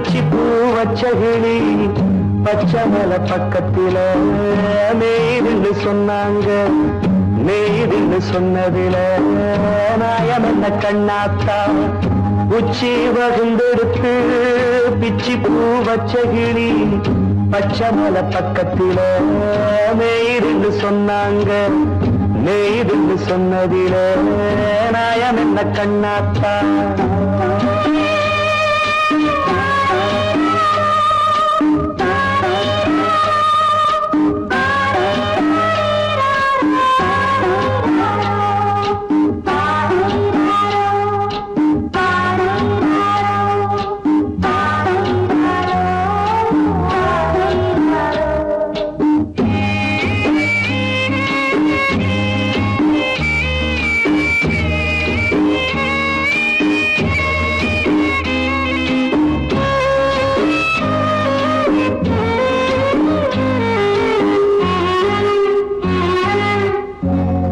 பிச்சி பூ வச்ச கிளி பச்சை மலை பக்கத்தில மேய்துன்னு சொன்னாங்க. மேய்துன்னு சொன்னதில நாயம் என்ன கண்ணாத்தா உச்சி வகுந்தெடுத்து பிச்சி பூ வச்ச கிளி பச்சை மலை பக்கத்தில மேய்துன்னு சொன்னாங்க. மேய்துன்னு சொன்னதில நாயம் என்ன கண்ணாத்தா.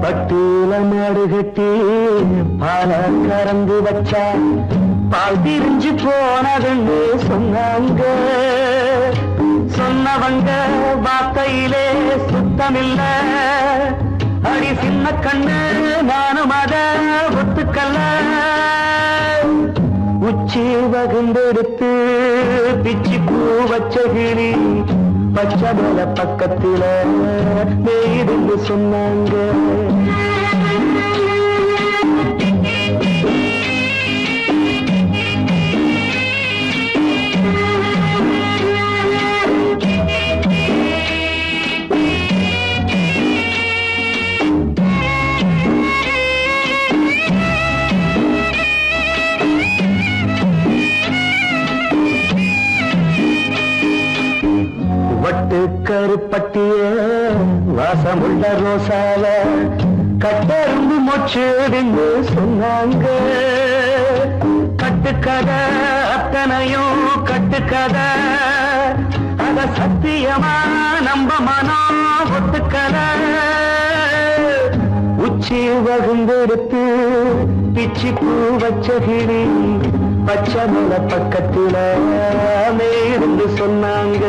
பட்டியல மாடு கட்டி பால கறந்து வச்சா பால் திரிஞ்சு போனதுன்னு சொன்னாங்க. சொன்னவங்க வார்த்தையிலே சுத்தமில்ல. அடி சின்ன கண்ணு நானும் அத ஒத்துக்கல்ல. உச்சி வகுந்தெடுத்து பிச்சி பூ வச்ச கிளி பச்சை மலை பக்கத்தில மேய்துன்னு சொன்னாங்க. வட்டு கருப்பட்டிய வாசமுள்ள ரோசால கட்டெரும்பு மொச்சுடுன்னு சொன்னாங்க. கட்டுக்கதை அத்தனையும் கட்டுக்கதை அத சத்தியமா நம்ப மனம் ஒத்துக்கதை. உச்சி வகுந்தெடுத்து பிச்சி பூ வச்ச கிளி பச்சை மலை பக்கத்தில மேய்துன்னு சொன்னாங்க.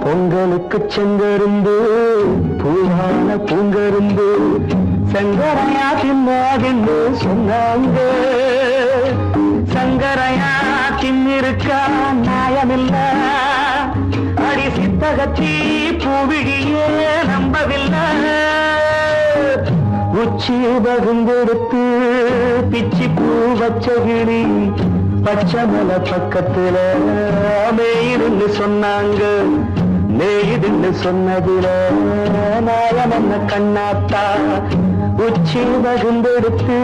பொங்கலுக்கு செங்கருந்து பூவான பூங்கருந்து சங்கரையா தின்னாதுன்னு சொன்னாங்க. சங்கரையா தின்னிருக்கா நியாயமில்ல. அடி சித்தகத்தி பூவிழியே நம்பவில்லை. உச்சி வகுந்தெடுத்து பிச்சி பூ வச்ச கிளி பச்சை மலை பக்கத்தில மேய்துன்னு சொன்னாங்க. மேய்துன்னு சொன்னதில நாயம் என்ன கண்ணாத்தா உச்சி வகுந்தெடுத்து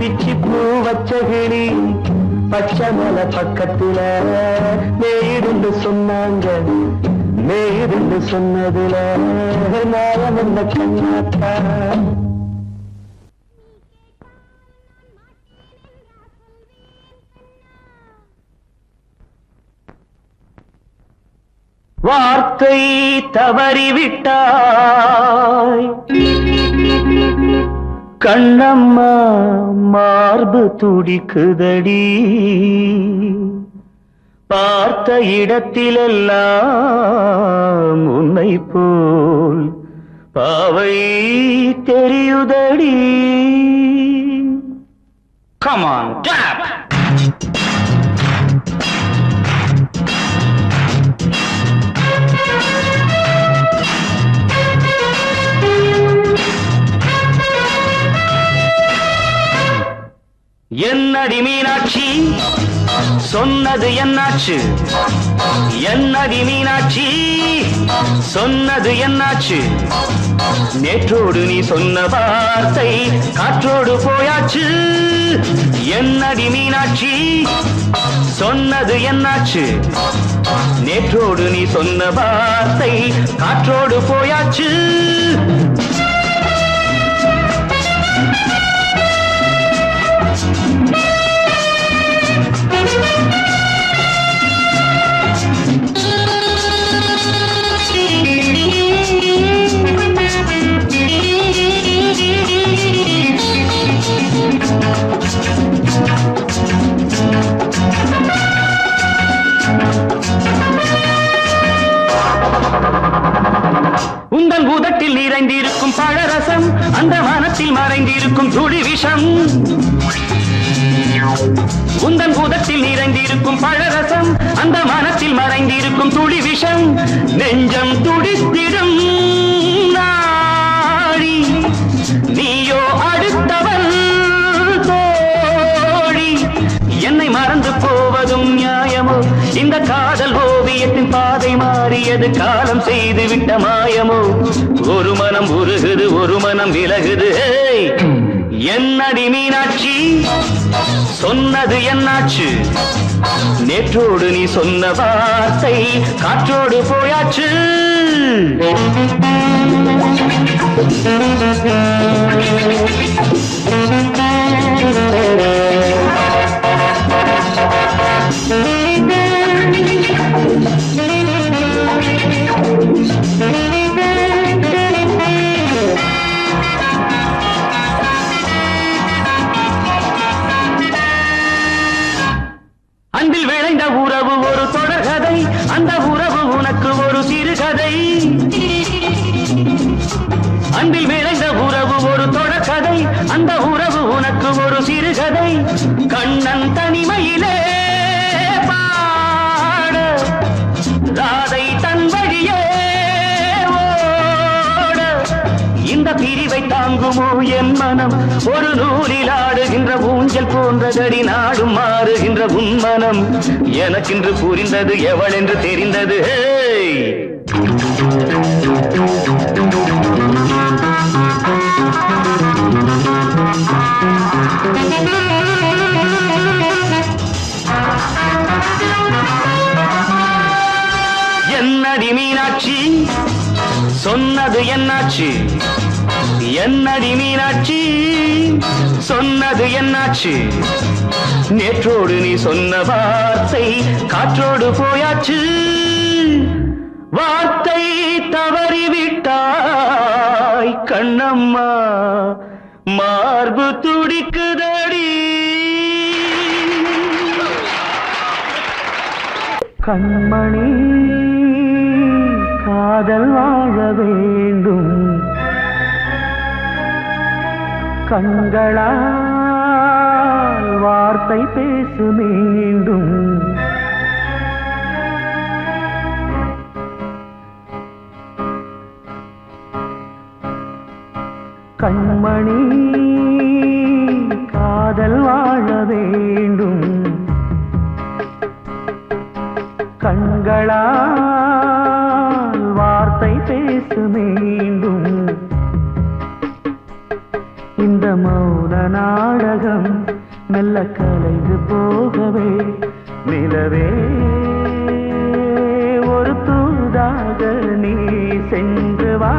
பிச்சி பூ வச்ச கிளி பச்சை மலை பக்கத்தில மேய்துன்னு சொன்னாங்க. மேய்துன்னு சொன்னதில நாயம் என்ன கண்ணாத்தா. வார்த்தை தவறிவிட்டாய் கண்ணம்மா மார்பு துடிக்குதடி. பார்த்த இடத்திலெல்லாம் உன்னை போல் பாவை தெரியுதடி. Come on, clap! என்னடி மீனாட்சி சொன்னது என்னாச்சு என்னடி மீனாட்சி சொன்னது என்னாச்சு நேற்றோடு நீ சொன்ன வார்த்தை காற்றோடு போயாச்சு என்னடி மீனாட்சி சொன்னது என்னாச்சு நேற்றோடு நீ சொன்ன வார்த்தை காற்றோடு போயாச்சு உந்தன் உதட்டில் நிறைந்திருக்கும் பழரசம் அந்த மனத்தில் மறைந்திருக்கும் துளி விஷம் உந்தன் உதட்டில் நிறைந்திருக்கும் பழரசம் அந்த மனத்தில் மறைந்திருக்கும் துளி விஷம் நெஞ்சம் துடித்திடும் நாடி நீயோ அடுத்தவன் தோழி என்னை மறந்து போவதும் நியாயமோ இந்த காதல் ஓவியத்தின் பாதை மாறியது காலம் செய்து விட்ட மாயமோ ஒரு மனம் உருகுது ஒரு மனம் விலகுது என்னடி மீனாட்சி சொன்னது என்னாச்சு நேற்றோடு நீ சொன்ன வார்த்தை காற்றோடு போயாச்சு அன்பில் விளைந்த உறவு ஒரு தொடர்கதை அந்த உறவு உனக்கு ஒரு சிறுகதை அன்பில் விளைந்த உறவு ஒரு தொடர்கதை அந்த உறவு உனக்கு ஒரு சிறுகதை கண்ணன் தனிமையிலே பாட ராதை தன் வழியே ஓட இந்த பிரிவை தாங்குமோ என் மனம் ஒரு நூலில் ஆடுகின்ற ஊஞ்சல் போன்றதடி நாடும் மாறுகின்ற உன்மனம் எனக்கென்று புரிந்தது எவள் என்று தெரிந்தது என்னடி மீனாட்சி சொன்னது என்னாச்சு என்னடி மீனாட்சி சொன்னது என்னாச்சு நேற்றோடு நீ சொன்ன வார்த்தை காற்றோடு போயாச்சு வார்த்தை தவறிவிட்டாய் கண்ணம்மா மார்பு துடிக்குதடி கண்மணி காதல் வாழ வேண்டும் கண்களால் வார்த்தை பேசு மீண்டும் கண்மணி காதல் வாழ வேண்டும் கண்களால் வார்த்தை பேசு மீண்டும் இந்த மௌன நாடகம் மெல்ல கலைந்து போகவே நிலவே ஒரு தூதாக நீ சென்று வா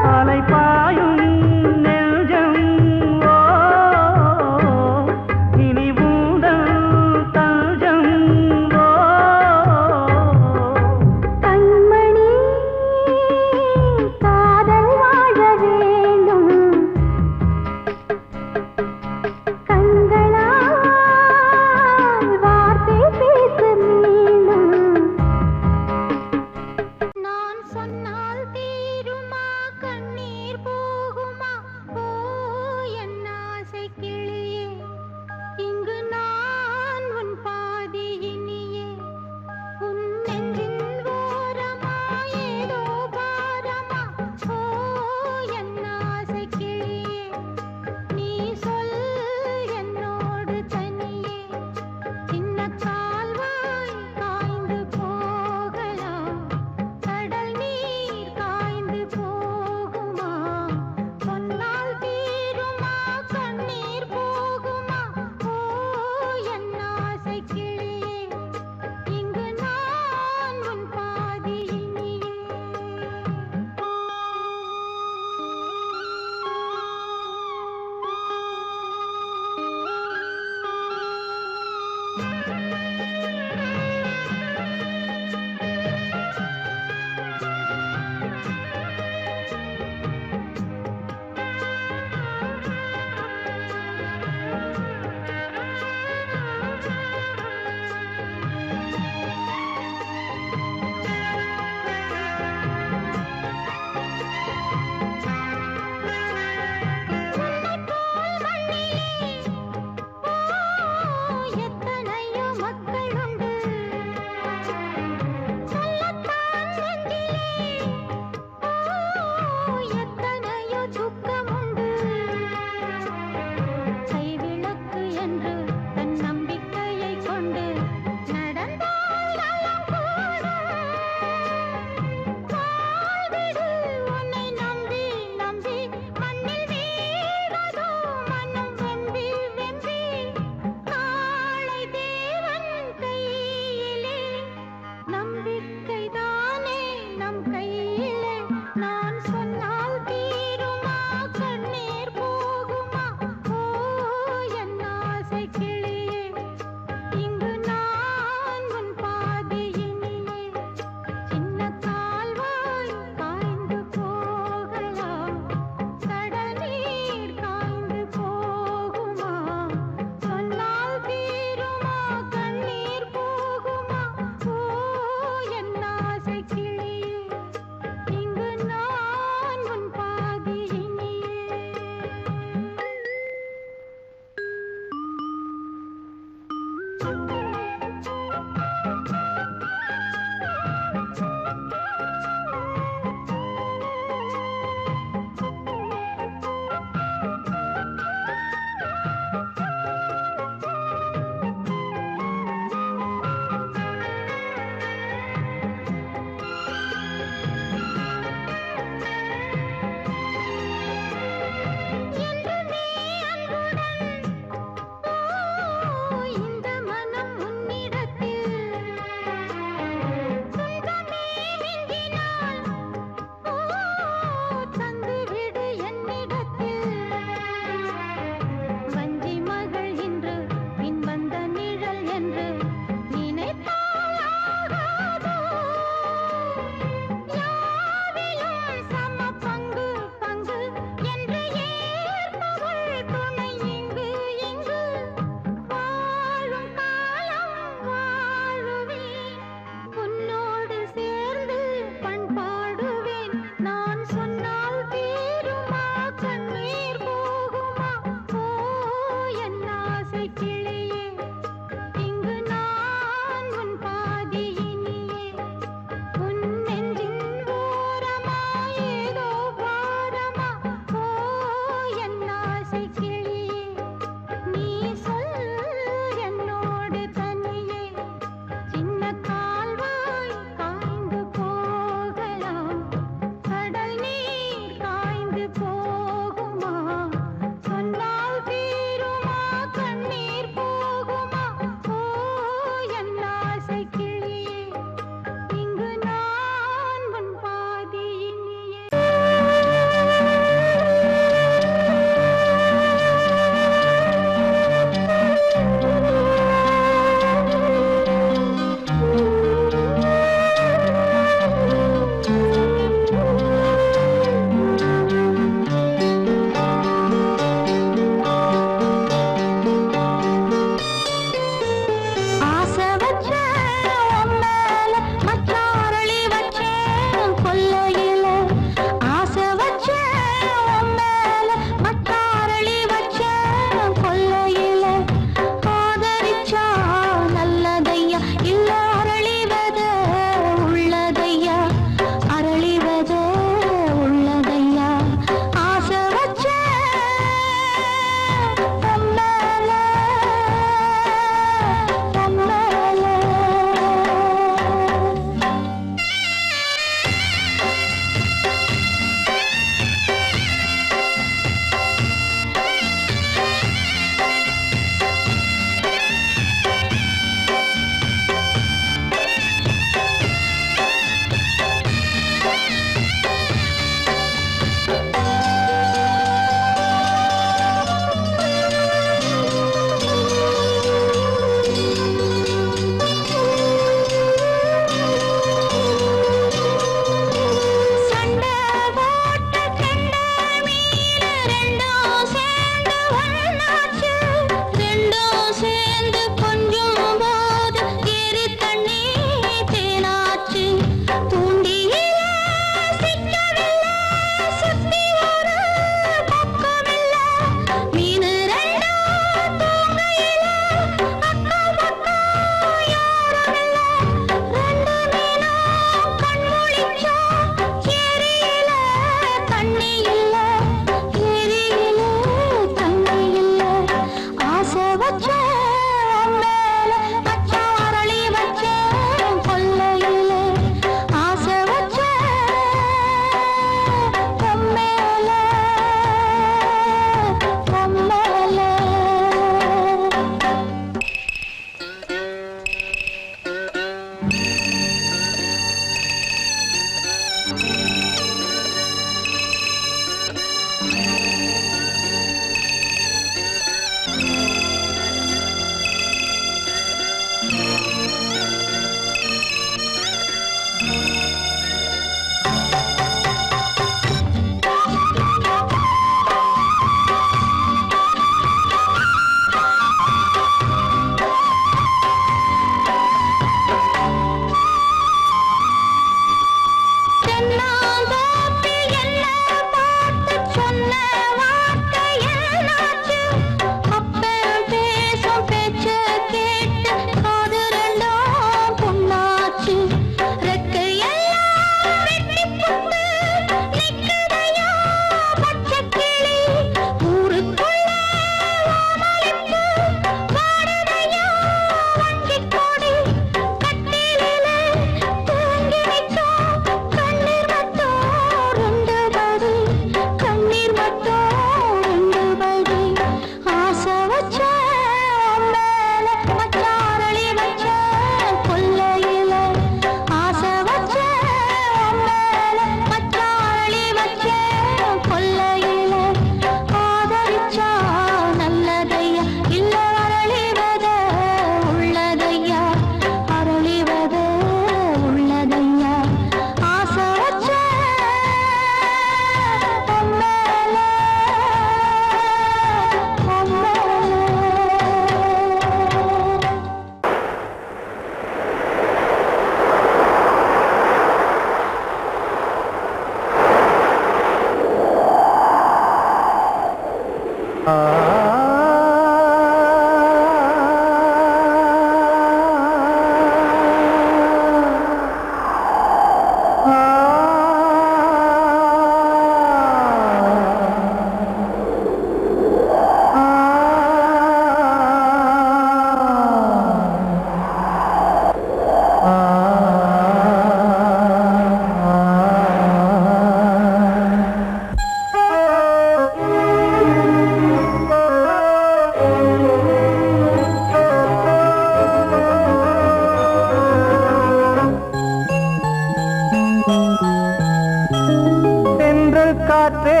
காற்றே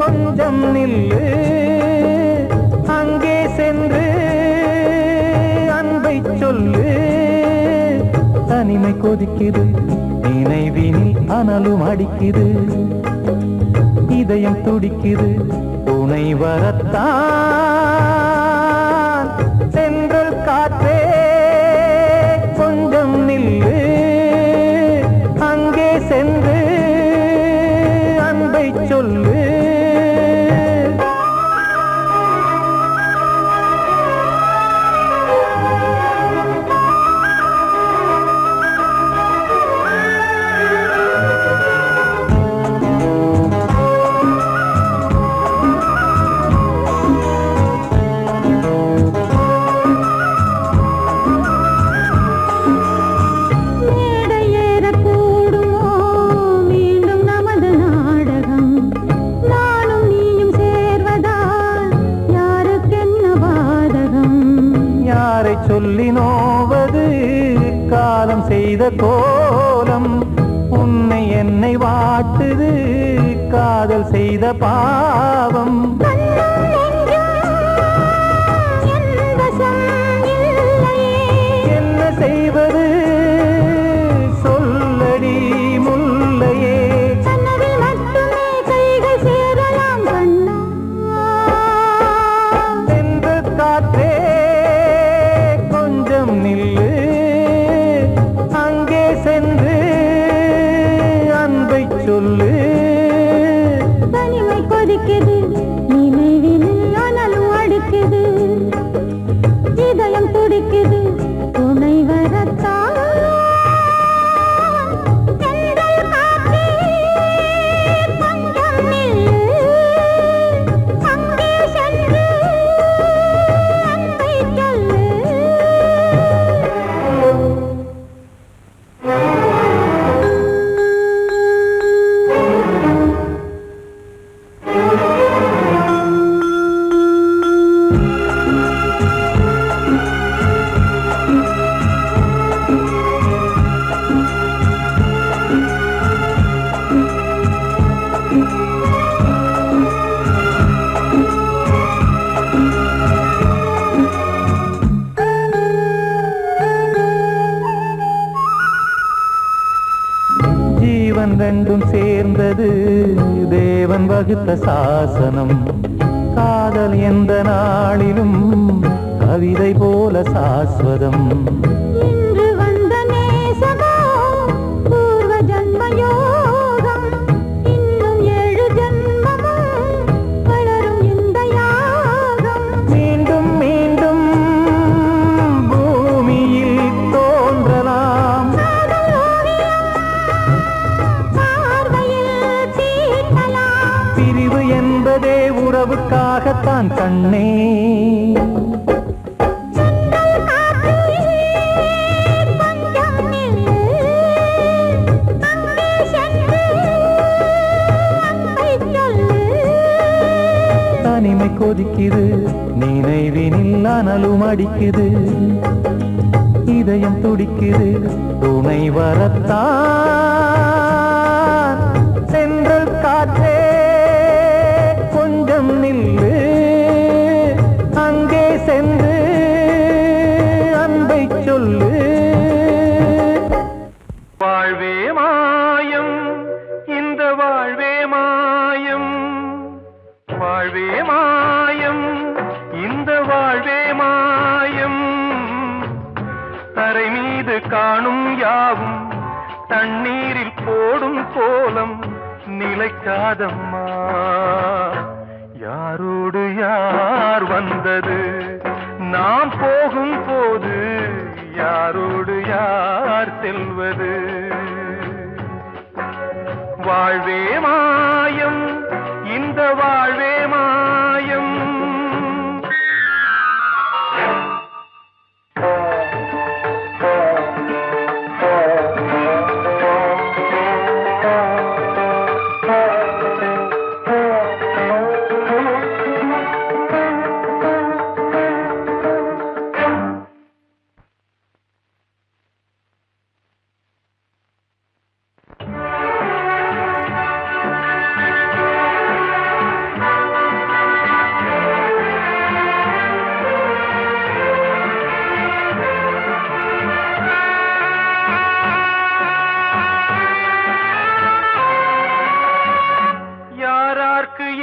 கொஞ்சம் நில்லு, அங்கே சென்று அன்பை சொல்லு. தனிமை கொதிக்குது, நினைவினில் அனலும் அடிக்குது, இதயம் துடிக்குது, துணை வரத்தான். சென்றல் காற்றே கொஞ்சம் நில்லு, அங்கே சென்று அன்பை சொல்லு. சொல்லி நோவது காலம் செய்த கோலம், உன்னை என்னை வாட்டுது காதல் செய்த பாவம். என்ன செய்வது சொல்லடி முல்லையே, சென்று காற்றே நில்லு, அங்கே சென்று அன்பை சொல்லு. தனிமை கொதிக்குது, நினைவினில் அனலும் அடிக்குது, இதயம் துடிக்குது, துணை வரத்தான். ஜீவன் ரெண்டும் சேர்ந்தது தேவன் வகுத்த சாசனம். காதல் எந்த நாளிலும் கவிதை போல சாஸ்வதம். இன்று வந்த நேசமோ பூர்வ ஜன்ம யோகம், இன்னும் 7 ஜன்மமும் வளரும் இந்த யாகம். மீண்டும் மீண்டும் பூமியில் தோன்றலாம், பிரிவு என்பதே உறவுக்காகத்தான் கண்ணே. தனிமை கொதிக்குது, நினைவினில் அனலும் அடிக்குது, இதயம் துடிக்குது, துணை வரத்தான். சென்றல் காற்றே கொஞ்சம் நில்லு, அங்கே சென்று அன்பை சொல்லு. வாழ்வே மாயம், இந்த வாழ்வே மாயம், வாழ்வே மாயம், இந்த வாழ்வே மாயம். தரை மீது காணும் யாவும் தண்ணீரில் போடும் கோலம் நிலைக்காதம்மா. யாரோடு யார் வந்தது நாம் போகும் போது யாரோடு யார் செல்வது வாழ்வே மாயம் இந்த வாழ்வே மாயம்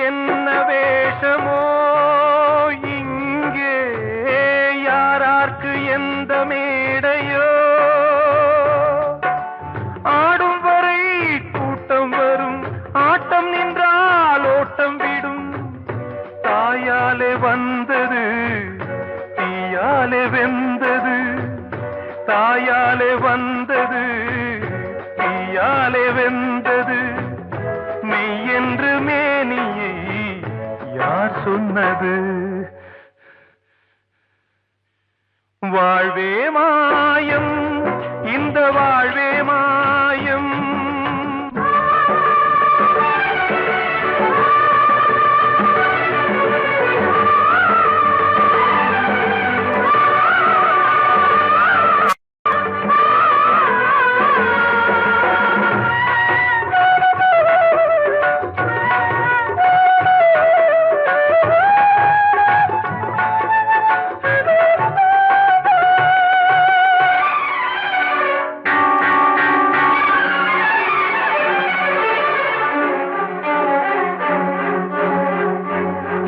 என்ன வேஷமோ இங்கே யாரார்க்கு எந்த மேடையோ ஆடும் வரை கூட்டம் வரும் ஆட்டம் நின்றால் ஓட்டம் விடும் தாயாலே வந்தது தீயாலே வெந்தது தாயாலே வந்தது தீயாலே வெந்தது மெய் என்று மேனியை யார் சொன்னது வாழ்வே மாயம் இந்த வாழ்வே மாயம்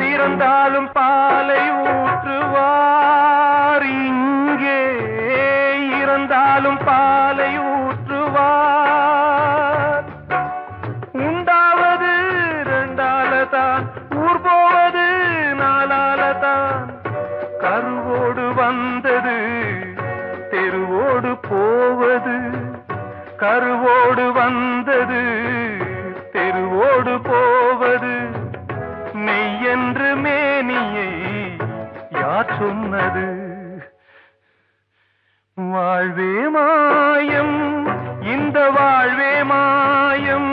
இறந்தாலும் பாலை ஊற்றுவார் இங்கே இறந்தாலும் பாலை ஊற்றுவார் உண்டாவது ரெண்டாலதான் ஊர் போவது நாலாலதான் கருவோடு வந்தது தெருவோடு போவது கருவோடு வந்தது தெருவோடு போவது மெய் என்று மேனியை யார் சொன்னது வாழ்வே மாயம் இந்த வாழ்வே மாயம்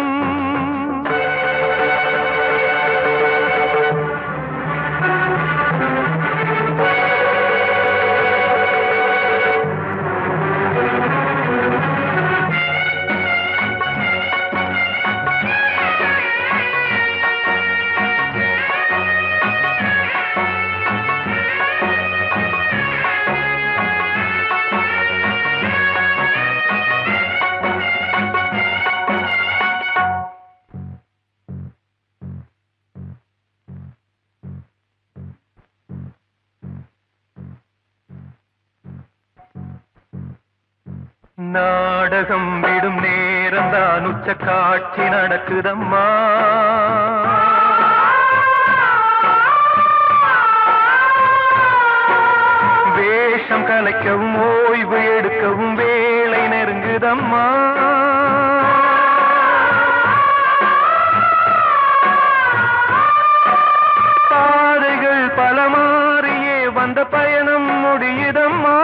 நாடகம் விடும் நேரம் தான் உச்ச காட்சி நடக்குதம்மா வேஷம் கலைக்கவும் ஓய்வு எடுக்கவும் வேளை நெருங்குதம்மா பாதைகள் பல மாறியே வந்த பயணம் முடியுதம்மா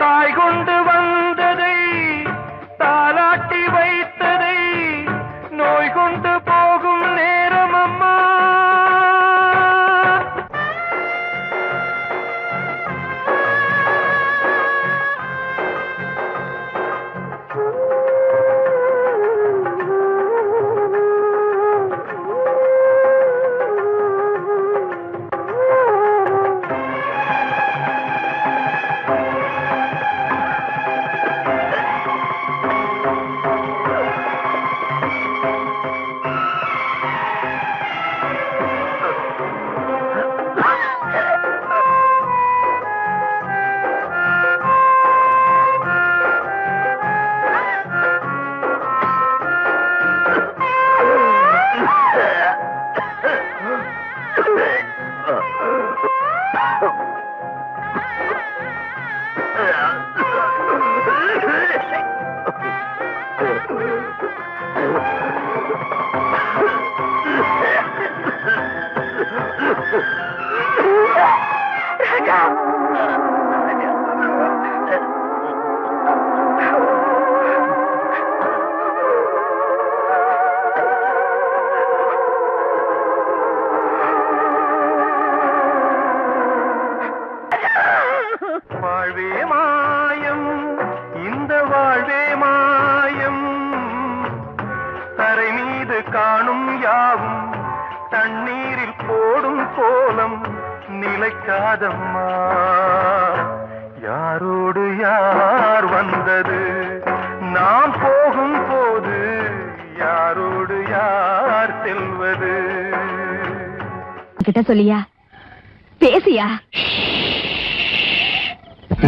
தாய் கொண்டு வந்ததை தாலாட்டி வைத்ததை நோய் கொண்டு போகும் நேரம் அம்மா யாவும் தண்ணீரில் போடும் கோலம் நிலைக்காதம்மா. யாரோடு யார் வந்தது நாம் போகும் போது, யாரோடு யார் செல்வது? கிட்ட சொல்லியா, பேசியா?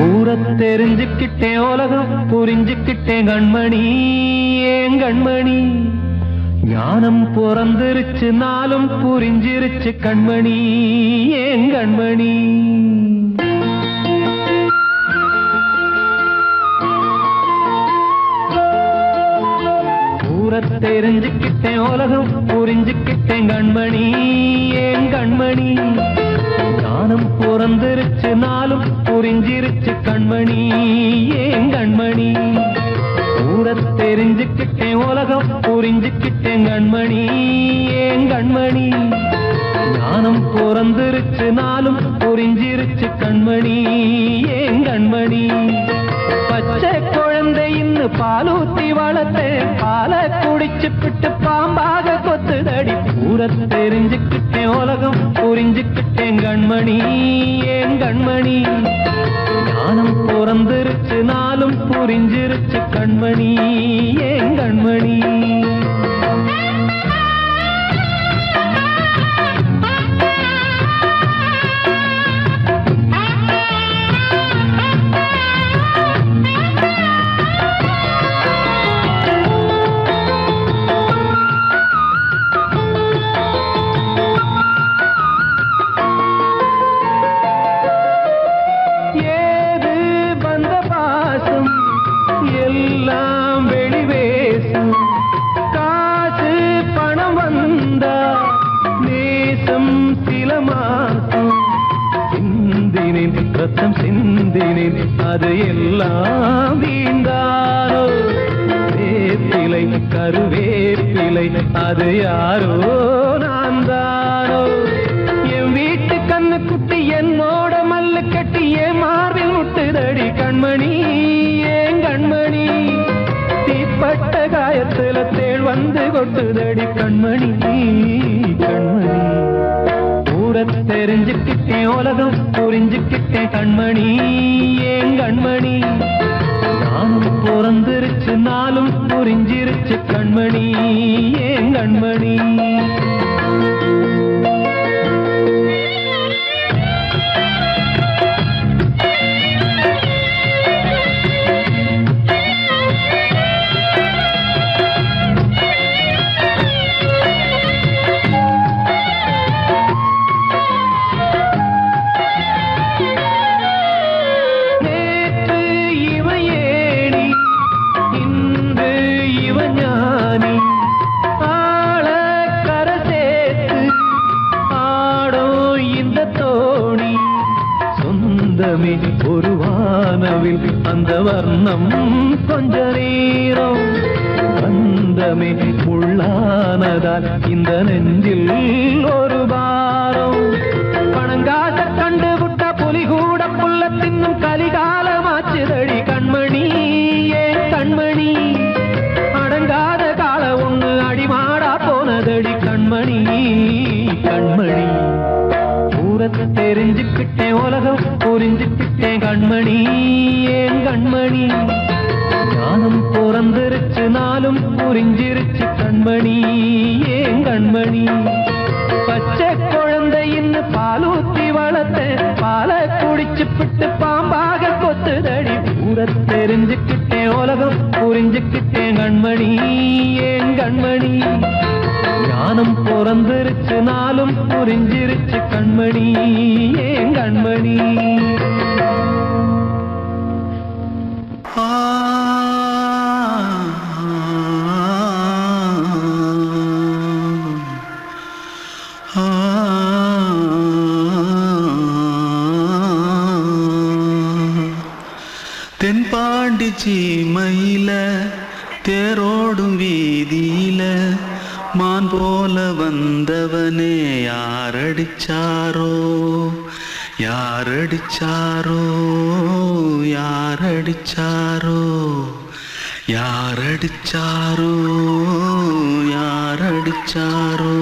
ஊரை தெரிஞ்சுக்கிட்டேன், உலகம் புரிஞ்சுக்கிட்டேன் கண்மணி, ஏன் கண்மணி. ஞானம் பிறந்திருச்சு, நாளும் புரிஞ்சிருச்சு கண்மணி, ஏன் கண்மணி. ஊரை தெரிஞ்சுக்கிட்டேன், உலகம் புரிஞ்சுக்கிட்டேன் கண்மணி, ஏன் கண்மணி. ஞானம் பிறந்திருச்சு, நாளும் புரிஞ்சிருச்சு கண்மணி, ஏன் கண்மணி. ஊரை தெரிஞ்சுக்கிட்டேன், உலகம் புரிஞ்சுக்கிட்டேன் கண்மணி, ஏன் கண்மணி. ஞானம் பிறந்திருச்சு, நாளும் புரிஞ்சிருச்சு கண்மணி, ஏன் கண்மணி. பச்சை குழந்தை இன்னும் பாலூத்தி வளர்த்தேன், பாலை குடிச்சு பிட்டு பாம்பாக கொத்துதடி. ஊரை தெரிஞ்சுக்கிட்டேன், உலகம் புரிஞ்சுக்கிட்டேன் கண்மணி, ஏன் கண்மணி. ஞானம் பிறந்திருச்சு, நாளும் புரிஞ்சிருச்சு கண்மணி, ஏன் கண்மணி. ரத்தம் சிந்தினேன், அது எல்லாம் வீண்டாரோ. வேப்பிலை கருவேப்பிலை, அது யாரோ நான் தானோ. என் வீட்டு கண்ணு குட்டி என்னோட மல்லு கட்டி என் மார்பில் முட்டுதடி கண்மணி, ஏன் கண்மணி. தீப்பட்ட காயத்துல தேள் வந்து கொட்டுதடி கண்மணி, கண்மணி. ஊரை தெரிஞ்சுக்கிட்டேன், உலகம் புரிஞ்சுக்கிட்டேன் கண்மணி, ஏன் கண்மணி. ஞானம் பிறந்திருச்சு, நாளும் புரிஞ்சிருச்சு கண்மணி, ஏன் கண்மணி. ஒரு வானவில் அந்த வர்ணம் கொஞ்ச நேரம் பந்தமே உள்ளானதால் இந்த நெஞ்சில் ஒரு பாரம். பணங்காட்ட கண்டு விட்ட புலி கூட புல்ல தின்னும் கலிகாலமாச்சுதடி கண்மணி, ஏன் கண்மணி. அடங்காத கால ஒண்ணு அடிமாடா போனதடி கண்மணி, கண்மணி. ஊரை தெரிஞ்சுக்கிட்டேன், உலகம் புரிஞ்சுக்கிட்டேன் கண்மணி, ஏன் கண்மணி. ஞானம் பிறந்திருச்சு, நாளும் புரிஞ்சிருச்சு கண்மணி, ஏன் கண்மணி. பச்சை குழந்தை இன்னும் பாலூத்தி வளர்த்தேன், பாலை குடிச்சு பிட்டு பாம்பாக கொத்துதடி. ஊரை தெரிஞ்சுக்கிட்டேன், உலகம் புரிஞ்சுக்கிட்டேன் கண்மணி, ஏன் கண்மணி. ஞானம் பிறந்திருச்சு, நாளும் புரிஞ்சிருச்சு கண்மணி, ஏன் கண்மணி. தென்பாண்டி சீமையில தேரோடும் வீதியில மான் போல வந்தவனே யாரடிச்சாரோ, யாரடிச்சாரோ, யாரடிச்சாரோ, யாரடிச்சாரோ யாரடிச்சாரோ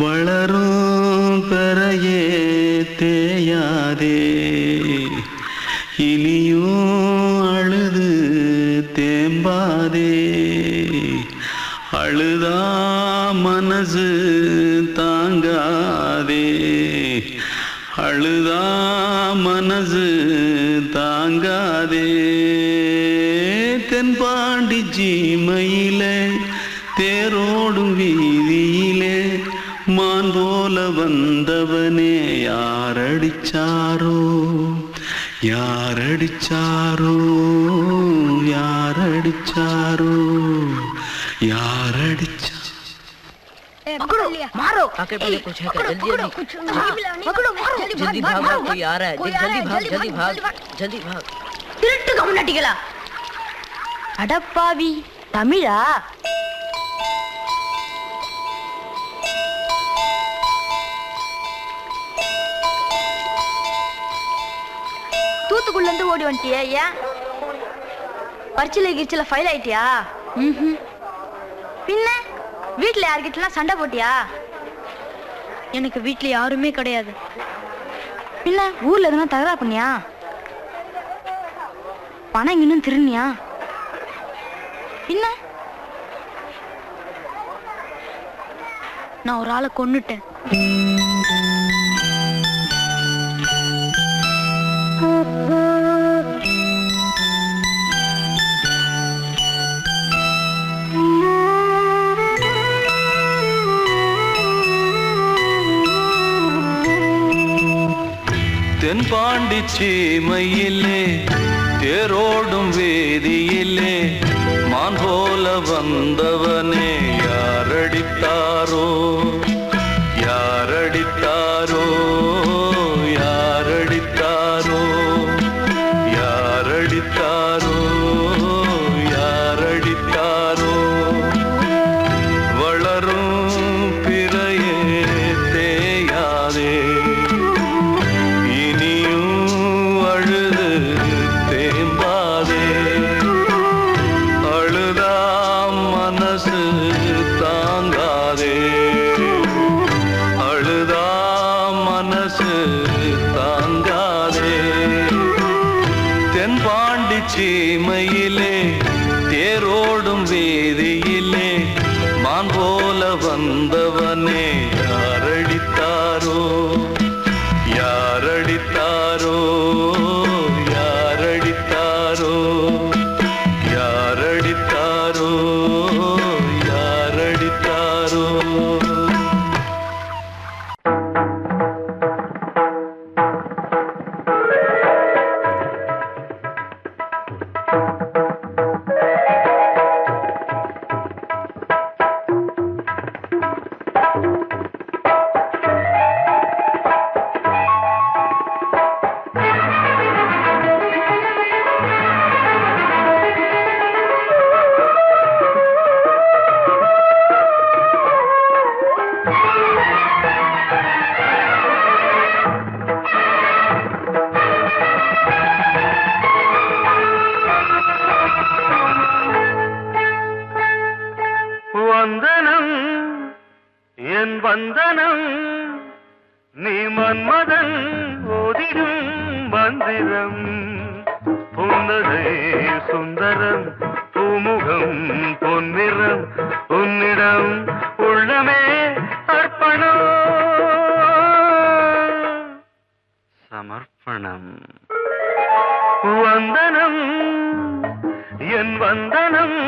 வளரும் பெறையே தேயாதே இனியும் அழுது தேம்பாதே அழுதா மனசு தாங்காதே அழுதா மனசு தாங்காதே தென்பாண்டி சீமையிலே தேரோடும் வீதியிலே மான் போல வந்தவனே யாரடிச்சாரோ யாரடிச்சாரோ யாரடிச்சாரோ யாரடிச்சா पकड़ो मारो आके पहले कुछ है क्या जल्दी जल्दी पकड़ो मारो जल्दी भाग कोई आ रहा है जल्दी भाग जल्दी भाग திருட்டு கம்யூனிட்டிகளா அடப்பாவி தமிழா தூத்துக்குள்ள இருந்து ஓடி வந்துட்டியா ஏன் பரிச்சையில கிரிச்சில ஃபைல் ஆயிட்டியா பின்ன வீட்டுல யார்கிட்டலாம் சண்டை போட்டியா எனக்கு வீட்டுல யாருமே கிடையாது பின்ன ஊர்ல எதுனா தகராறு பண்ணியா பணம் இன்னும் திருநியா பின்ன நான் ஒரு ஆளை கொன்னுட்டேன் தென்பாண்டி சீமையிலே தேரோடும் வேதியிலே மான் போல வந்தவனே யாரடித்தாரோ யாரடித்தாரோ யாரடித்தாரோ யாரடித்தாரோ யாரடித்தாரோ வளரும் பிறையே தேயாதே சீமையிலே தேரோடும் வேதியிலே மான் போல வந்தவனே யாரடித்தாரோ யாரடித்தாரோ யாரடித்தாரோ யாரடித்தாரோ யாரடித்தாரோ வந்தனம் என் வந்தனம் நீ மன்மதன் ஓதிடும் மந்திரம் புன்னகை சுந்தரம் பூமுகம் பொன்னிறம் உன்னிடம் உள்ளமே அர்ப்பணம் சமர்ப்பணம் வந்தனம் என் வந்தனம்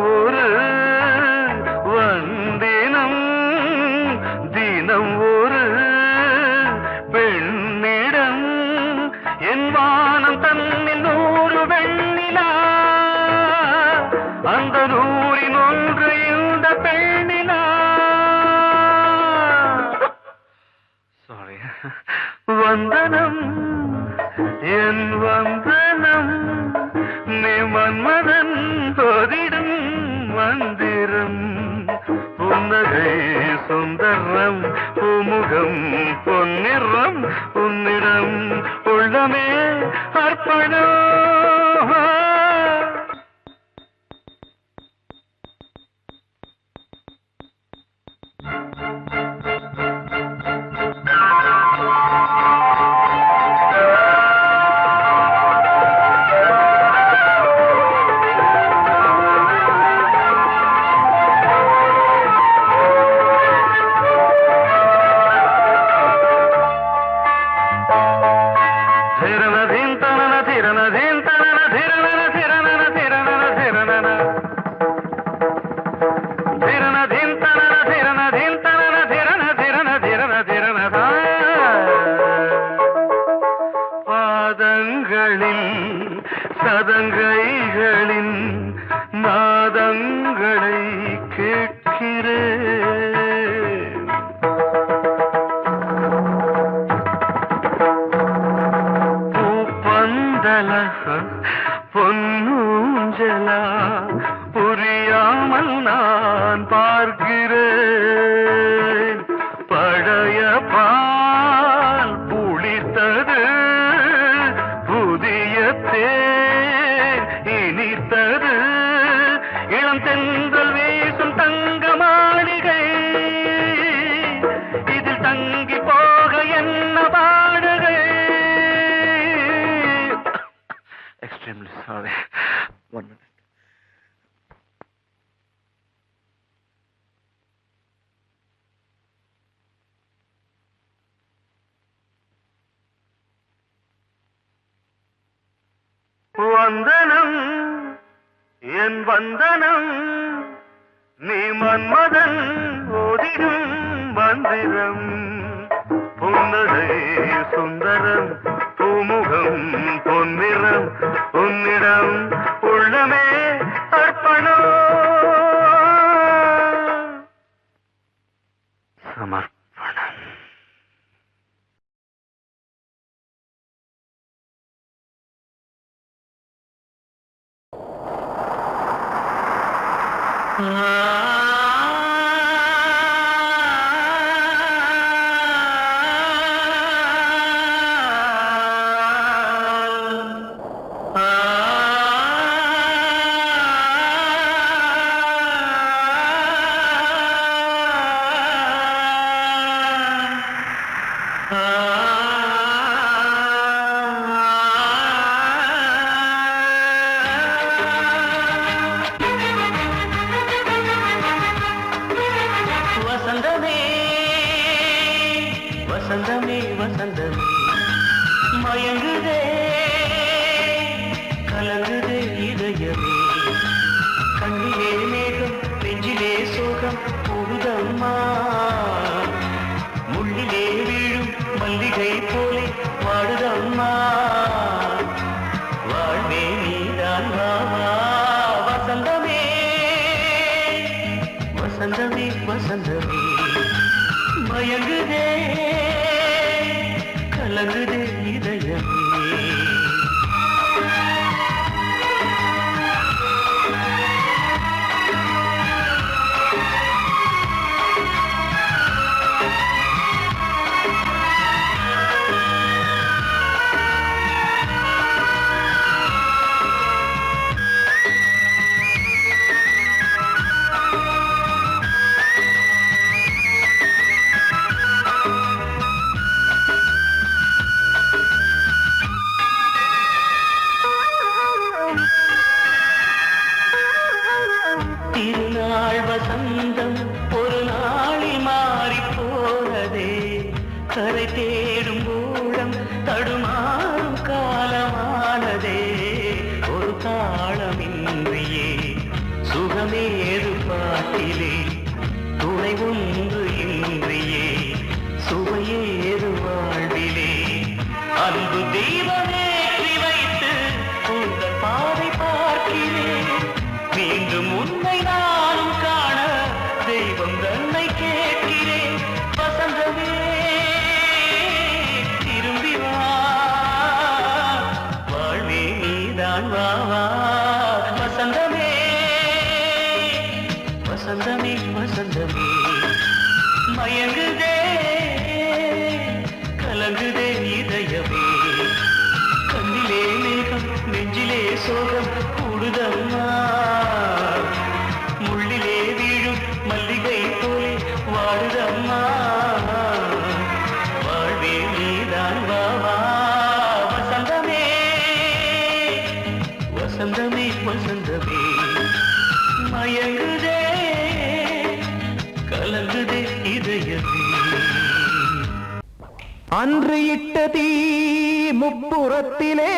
ஒரு வந்தினம் தினம் ஒரு பெண்ணிடம் என் வானம் தன்னில் 100 வெண்ணிலா அந்த 100இன் ஒன்று இந்த பெண்ணிலா சாரி வந்தனம் என் வந்தனம் நீ மன்மதன் போதிடும் மந்திரம் புன்னகை சுந்தரம் பூமுகம் பொன்னிறம் உன்னிடம் உள்ளமே அர்ப்பணம் சதங்கைகளின் நாதங்களை கேட்கிறேன் பூப்பந்தல பொன்னூஞ்சலா புரியாமல் நான் பார்க்கிறேன் பழைய பால் புளித்தது புதிய தேன் இனித்தது இளம் தென்றல் வீசும் தங்க மாளிகை இதில் தங்கி போக என்ன பாடுகை எக்ஸ்ட்ரீம்லி சாரி 1 minute வந்தனம் என் வந்தனம் நீ மன்மதன் ஓதிடும் மந்திரம் புன்னகை சுந்தரம் பூமுகம் பொன்னிறம் உன்னிடம் உள்ளமே அர்ப்பணம் சமர்ப்பணம் வசந்தமே வசந்தமே வசந்தமே மயங்குதே கலங்குதே இதயமே கண்ணிலே மேகம் நெஞ்சிலே சோகம் போகுதம்மா முள்ளிலே வீழும் மல்லிகை போலே வாடுதம்மா வாழ்வே நீதான் வாவா வசந்தமே வசந்தமே வசந்தமே மயங்குதே கலங்குதே இதயமே திருநாள் வசந்தம் ஒரு நாளில் மாறி போனதே கரை தேடும் ஊழம் தடுமாறும் காலமானதே ஒரு தாளமின்றியே சுகம் சுகமேது பாட்டிலே துணை ஒன்று இன்றியே சுவையேது வாழ்விலே அன்பு தெய்வமேற்றி வைத்து உங்கள் பாதை பார்க்கிறேன் மீண்டும் உன்னை நானும் காண தெய்வம் தன்னை கேட்கிறேன் வசந்தமே திரும்பி வா வாழ்வே நீதான் வா வசந்தமே வசந்தமே வசந்தமே மயங்குதே கலங்குதே இதயமே கண்ணிலே மேகம் நெஞ்சிலே சோகம் கூடுதம்மா முள்ளிலே வீழும் மல்லிகை போலே வாடுதம்மா வாழ்வே நீதான் வா வசந்தமே வசந்தமே வசந்தமே மயங்குதே கலங்குதே இதயமே அன்று இட்ட தீ முப்புறத்திலே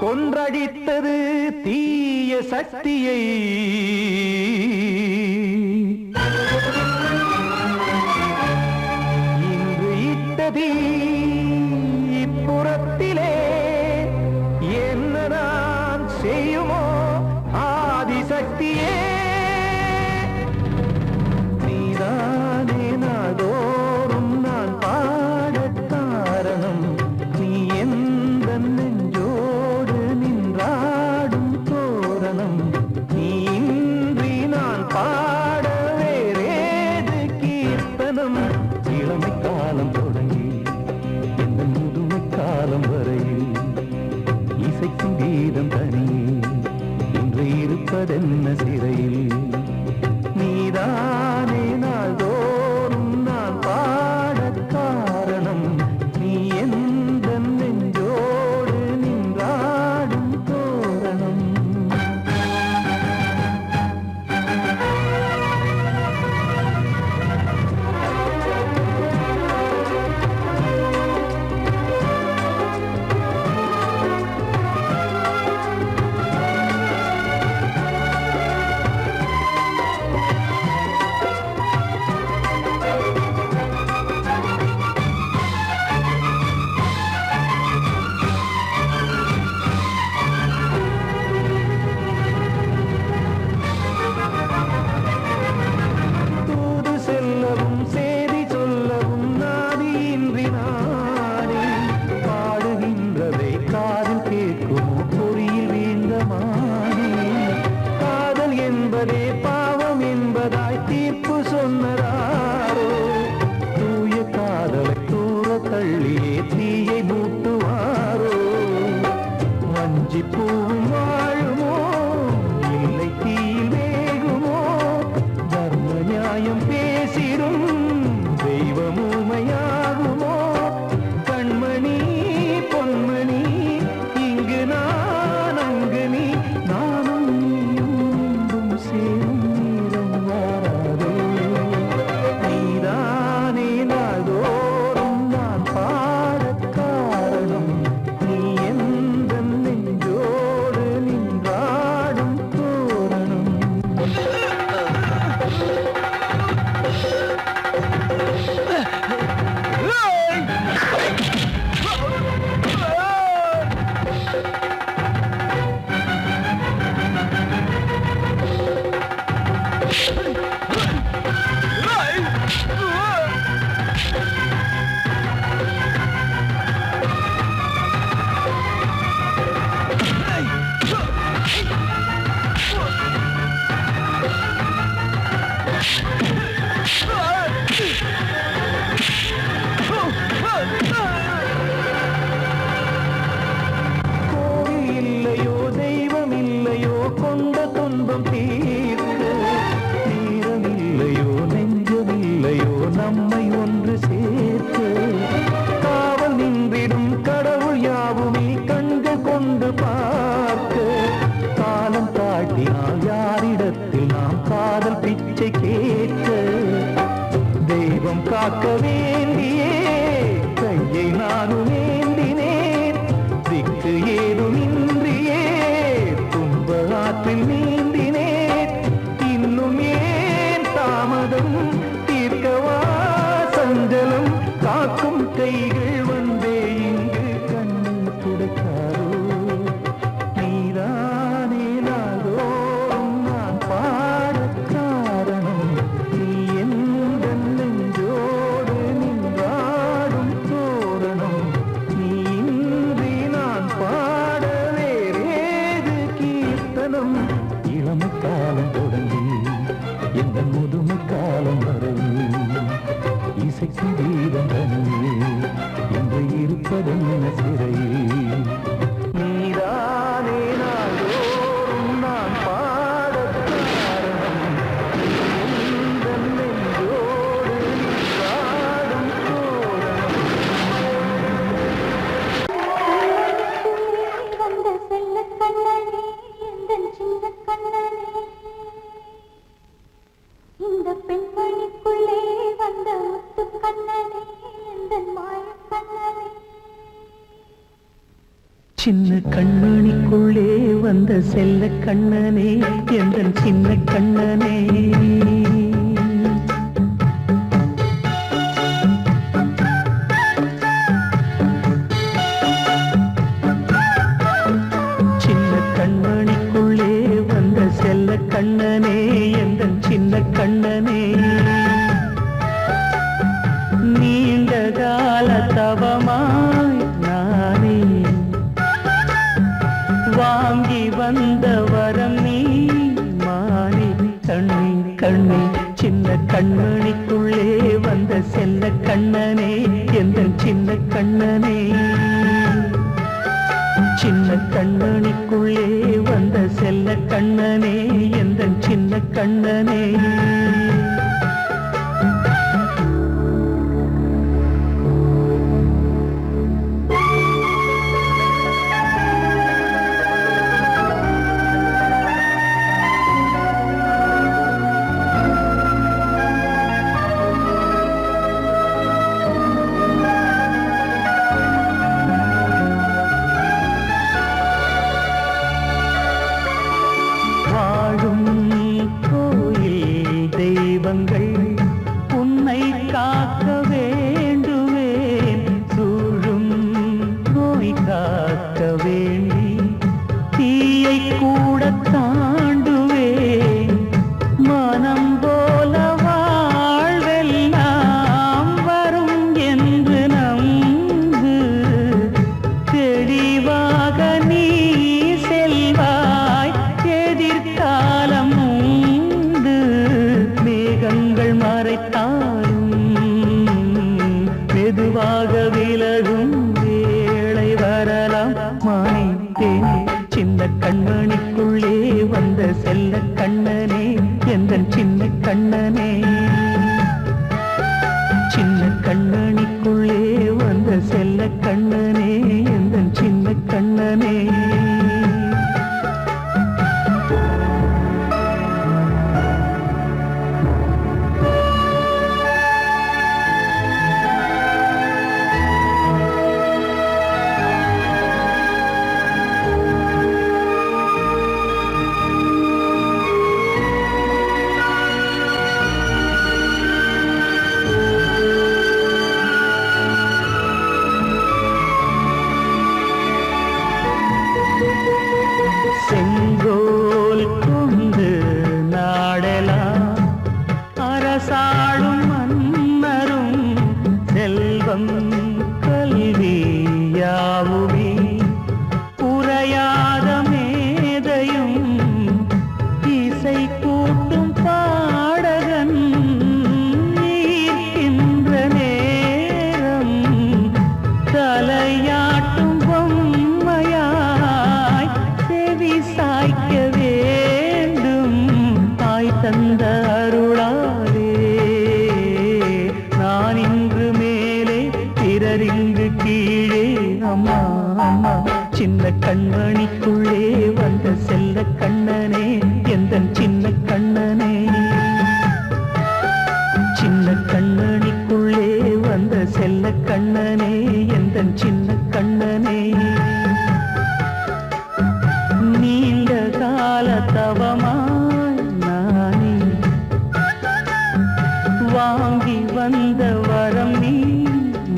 கொன்றடித்தது தீய சக்தியை இன்று இட்ட தீ இப்புறத்திலே என்ன நான் செய்யுமோ ஆதிசக்தியே நீதானே நாடோறும் நான் பாடக் காரணம் நீ எந்த நெஞ்சோடு நின்றாடும் தோரணம் நீ இன்றி நான் பாட வேறேது கீர்த்தனம் இளமை காலம் தொடங்கி இந்த முதுமை காலம் வரையில் இசைக்கும் கீதம் தனியே இன்று இருப்பதென்ன சிறையில் நீதானே நாள்தோறும் நான் பாடக் காரணம் நீ எந்த நெஞ்சோடு நின்றாடும் தோரணம் தூது செல்லவும் சேதி சொல்லவும் நாதியின்றி நானே பாடுகின்றதை காதில் கேட்குமோ பொறியில் வீழ்ந்த மானே காதல் என்பதே பாவம் என்பதாய் தீர்ப்பு சொன்னதாரோ தூய காதலை தூர தள்ளியே தீயை மூட்டுவாரோ வஞ்சி பூவும் வாழுமோ இல்லை தீயில் வேகுமோ தர்ம நியாயம் பேசிடும் தெய்வமுமையாகுமோ கண்மணி பொன்மணி இங்கு நான் அங்கு நீ நானும் நீயும் மீண்டும் சேரும் நேரம் வாராதோ நீதானே நாள்தோறும் நான் பாடக் காரணம் நீ எந்த நெஞ்சோடு நின்றாடும் தோரணம் கோவில் இல்லையோ தெய்வம் இல்லையோ கொண்ட துன்பம் தீர்க்க நேரம் இல்லையோ நெஞ்சமில்லையோ நம்மை ஒன்று சேர்க்க காவல் நின்றிடும் கடவுள் யாவுமே கண்கள் கொண்டு பார்க்க காலம் காட்டினால் யாரிடத்தில் நாம் காதல் பிச்சை கேட்க தெய்வம் காக்க வேண்டியே கையை நானும் ஏந்தினேன் திக்கு ஏது கண்மணிக்குள்ளே வந்த செல்ல கண்ணனே எந்தன் சின்ன கண்ணனே சின்ன கண்மணிக்குள்ளே வந்த செல்ல கண்ணனே எந்தன் சின்ன கண்ணனே நீண்ட கால தவமாய் நானே வாங்கி வந்த வரம் நீ மானே கண்ணே கண்ணே சின்ன கண்மணிக்குள்ளே வந்த செல்ல கண்ணனே எந்தன் சின்ன கண்ணனே சின்ன கண்மணிக்குள்ளே வந்த செல்ல கண்ணனே எந்தன் சின்ன கண்ணனே உன்னை காக்க வேண்டுவேன் சூழும் நோய் காக்க வேண்டி தீயை கூட தாண்டுவேன் மனம் போல வாழ்வெல்லாம் வரும் என்று நம்பு தெளிவாக நீ செல்வாய் எதிர்காலம் மேகங்கள் மறைத்தாலும் மெதுவாக விலகும் வேளை வரலாம் மானே சின்ன கண்மணிக்குள்ளே வந்த செல்ல கண்ணனே எந்தன் சின்ன கண்ணனே சின்ன கண்மணிக்குள்ளே வந்த செல்ல கண்ணனே எந்தன் சின்ன கண்ணனே செங்கோல் கொண்டு நாடலாம் அரசாளும் மன்னரும் செல்வம் கல்வி யாவுமே உரையாத மேதையும் இசை கூட்டும் பாடகன் ஈர்க்கின்ற நேரம் தலையாட்டும் பொம்மையாய் செவி சாய்க்க வேண்டும் தாய் தந்த அருளாலே நான் இன்று மேலே பிறரிங்கு கீழே அம்மா அம்மா சின்ன கண்மணிக்குள்ளே வந்த செல்ல கண்ணனே எந்தன் சின்ன கண்ணனே சின்ன கண்மணிக்குள்ளே வந்த செல்ல கண்ணனே எந்தன் சின்ன கண்ணனே நீண்ட கால தவமாய் நானே வாங்கி வந்த வரம் நீ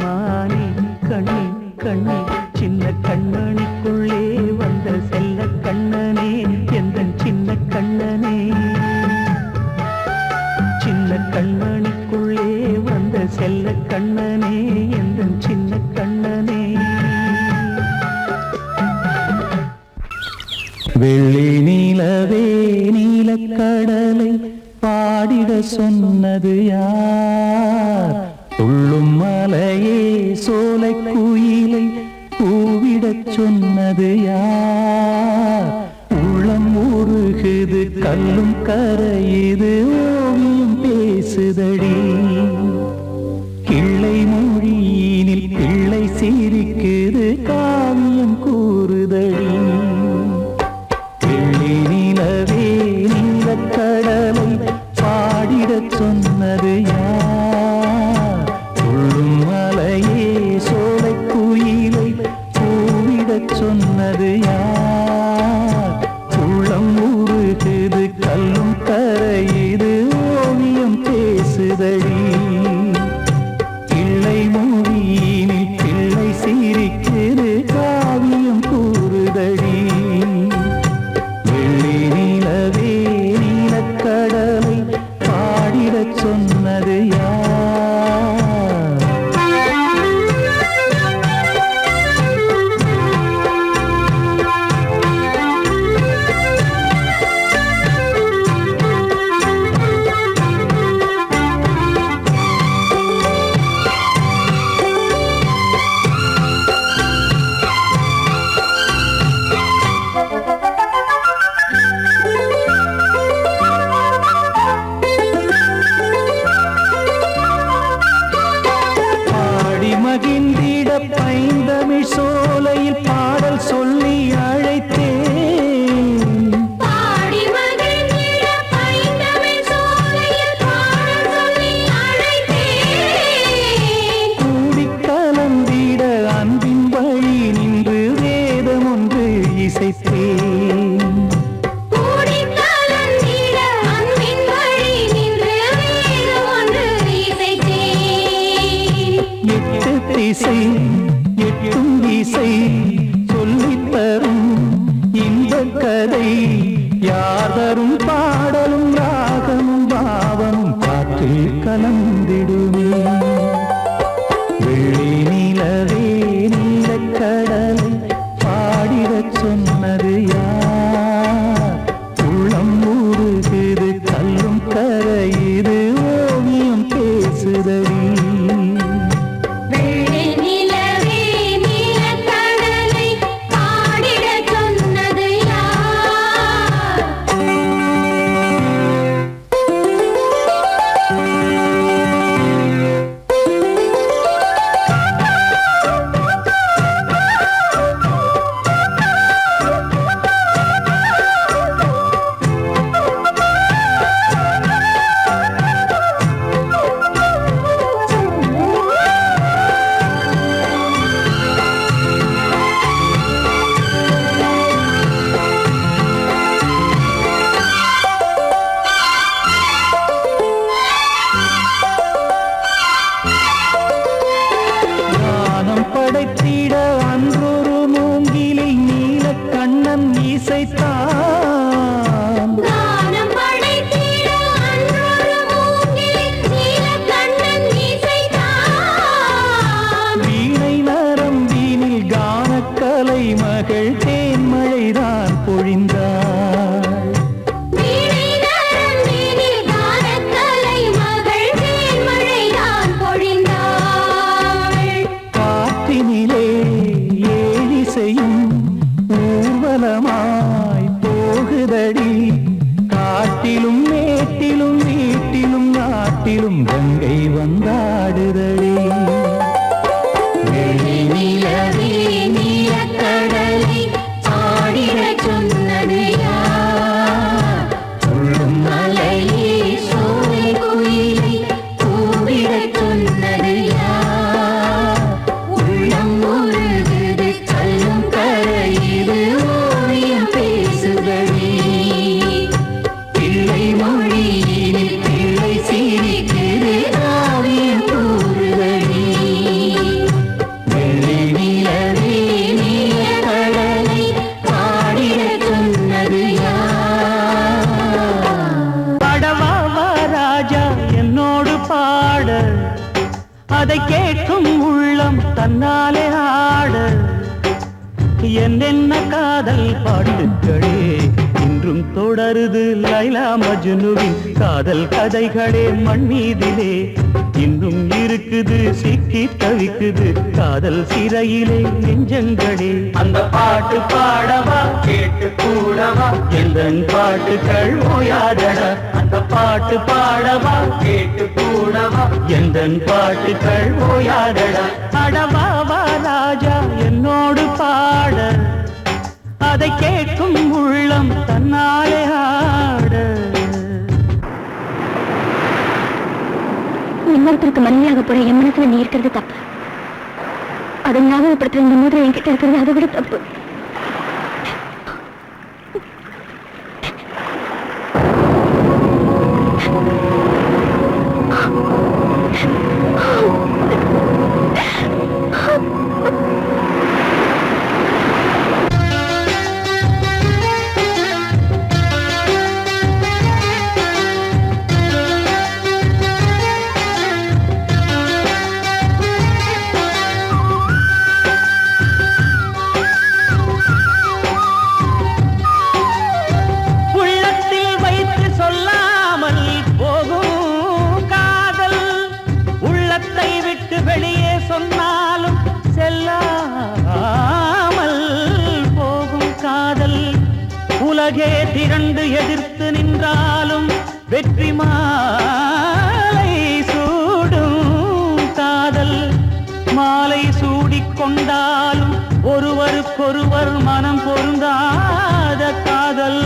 மானே கண்ணே கண்ணே சின்ன கண்மணிக்குள்ளே வந்த செல்ல கண்ணனே எந்தன் சின்ன கண்ணனே சின்ன கண்மணிக்குள்ளே வந்த செல்ல கண்ணனே எந்தன் சின்ன கண்ணனே வெள்ளி நீலவே நீலக்கடலை பாடிட சொன்னது யார் துள்ளும் மலையே சோலை குயிலை கூவிடச் சொன்னது யார் உள்ளம் உருகுது கல்லும் கரையுது ஓவியம் பேசுதடி கிள்ளை மொழியினில் பிள்ளை சிரிக்குது காவியம் கூறுதடி வெள்ளி நிலவே நீலக்கடலை பாடிடச் சொன்னது யார் துள்ளும் மலையே சோலை குயிலை கூவிடச் சொன்னது இசைத்தேன். எட்டு திசை எட்டும் இசை சொல்லித் தரும் இன்பக் கதை யார் தரும் பாடலும் ராகமும் பாவமும் காற்றில் கலந்திடுமே. வெள்ளி நிலவே நீலக்கடலை பாடிடச் சொன்னது யார்? உள்ளம் ஊறுகிறது கல்லும் கரையுது ஓவியம் பேசுதடி. படைத்திட அன்றொரு மூங்கிலில் நீலக்கண்ணன் இசைத்தான். வீணை நரம்பினில் கானக்கலை மகள் தேன்மழைதான் பொழிந்தாள். ஊர்வலமாய் போகுதடி காட்டிலும் மேட்டிலும் வீட்டிலும் நாட்டிலும் கங்கை வந்தாடுதடி. வெளி நிலவே நீலக்கடலை பாடிடச் சொன்னது யார்? துள்ளும் மலையே சோலை குயிலை கூவிடச் சொன்னது யார்? உள்ளம் உருகுது கல்லும் கரையுது ஓவியம் பேசுதடி. பிள்ளை மொழியினில் பிள்ளை சிரிக்குது ஓவியம் கூறுதடி. வெள்ளி நிலவே நீலக்கடலை பாடிடச் சொன்னது யார்? பாடவா ராஜா என்னோடு பாட, அதை கேட்கும் உள்ளம் தன்னாலே ஆட. என்னென்ன காதல் பாட்டுக்களே இன்றும் தொடருது லைலா மஜ்னுவின் காதல் கதைகளே மண் மீதிலே. இன்னும் இருக்குது சிக்கி தவிக்குது காதல் சிறையிலே நெஞ்சங்களே. அந்த பாட்டு பாடவா கேட்டு கூடவா எந்தன் பாட்டுகள் ஓயாதடா. அந்த பாட்டு பாடவா கேட்டு கூடவா எந்தன் பாட்டுகள் ஓயாதடா. அடவாவா ராஜா என்னோடு பாட, அதை கேட்கும் உள்ளம் தன்னாலே ஆட. இன்னொருத்தருக்கு மனைவியாக போற என் மனசுல நீ இருக்கிறது தப்பு. அதை ஞாபகப்படுத்துற இந்த மோதிரம் என்கிட்ட இருக்கிறது அதை விட தப்பு. உலகே திரண்டு எதிர்த்து நின்றாலும் வெற்றி மாலை சூடும் காதல். மாலை சூடிக்கொண்டாலும் ஒருவருக்கொருவர் மனம் பொருந்தாத காதல்.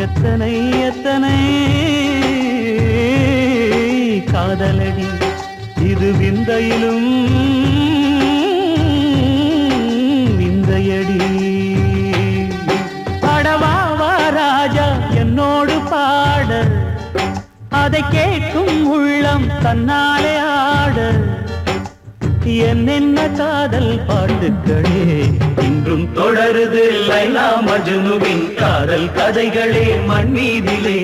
எத்தனை எத்தனை காதலடி இது விந்தையிலும் விந்தையடி. அதை கேட்கும் உள்ளம் தன்னாலே ஆட என்னென்ன காதல் பாட்டுக்களே இன்றும் தொடருது லைலா மஜ்னுவின் காதல் கதைகளே மண்ணீதிலே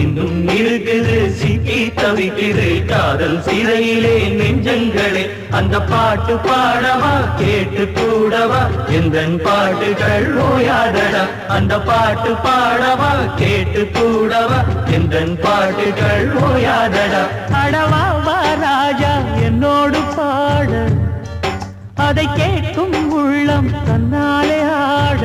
இன்னும் இருக்குது சிக்கி தவிக்குது காதல் சிறையிலே நெஞ்சங்களே அந்த பாட்டு பாடவா கேட்டு கூடவா எந்தன் பாட்டுகள் ஓயாதடா அந்த பாட்டு பாடவா கேட்டு கூடவா எந்தன் பாட்டுகள் ஓயாதடா அடவா வா ராஜா என்னோடு பாட அதை கேட்கும் உள்ளம் தன்னாலே ஆட